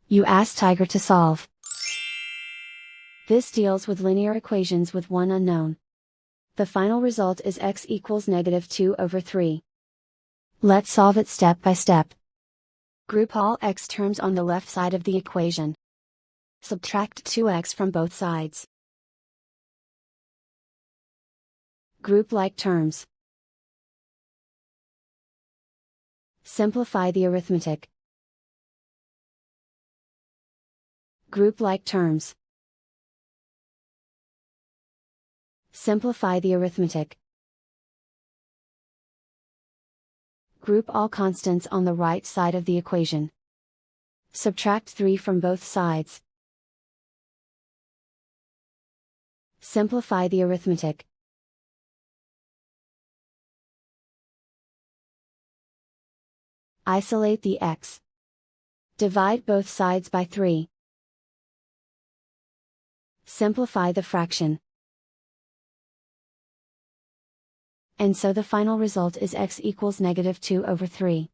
You ask Tiger to solve. This deals with linear equations with one unknown. The final result is x equals -2/3. Let's solve it step by step. Group all x terms on the left side of the equation. Subtract 2x from both sides. Group like terms. Simplify the arithmetic. Group like terms. Simplify the arithmetic. Group all constants on the right side of the equation. Subtract 3 from both sides. Simplify the arithmetic. Isolate the x. Divide both sides by 3. Simplify the fraction. And so the final result is x equals -2/3.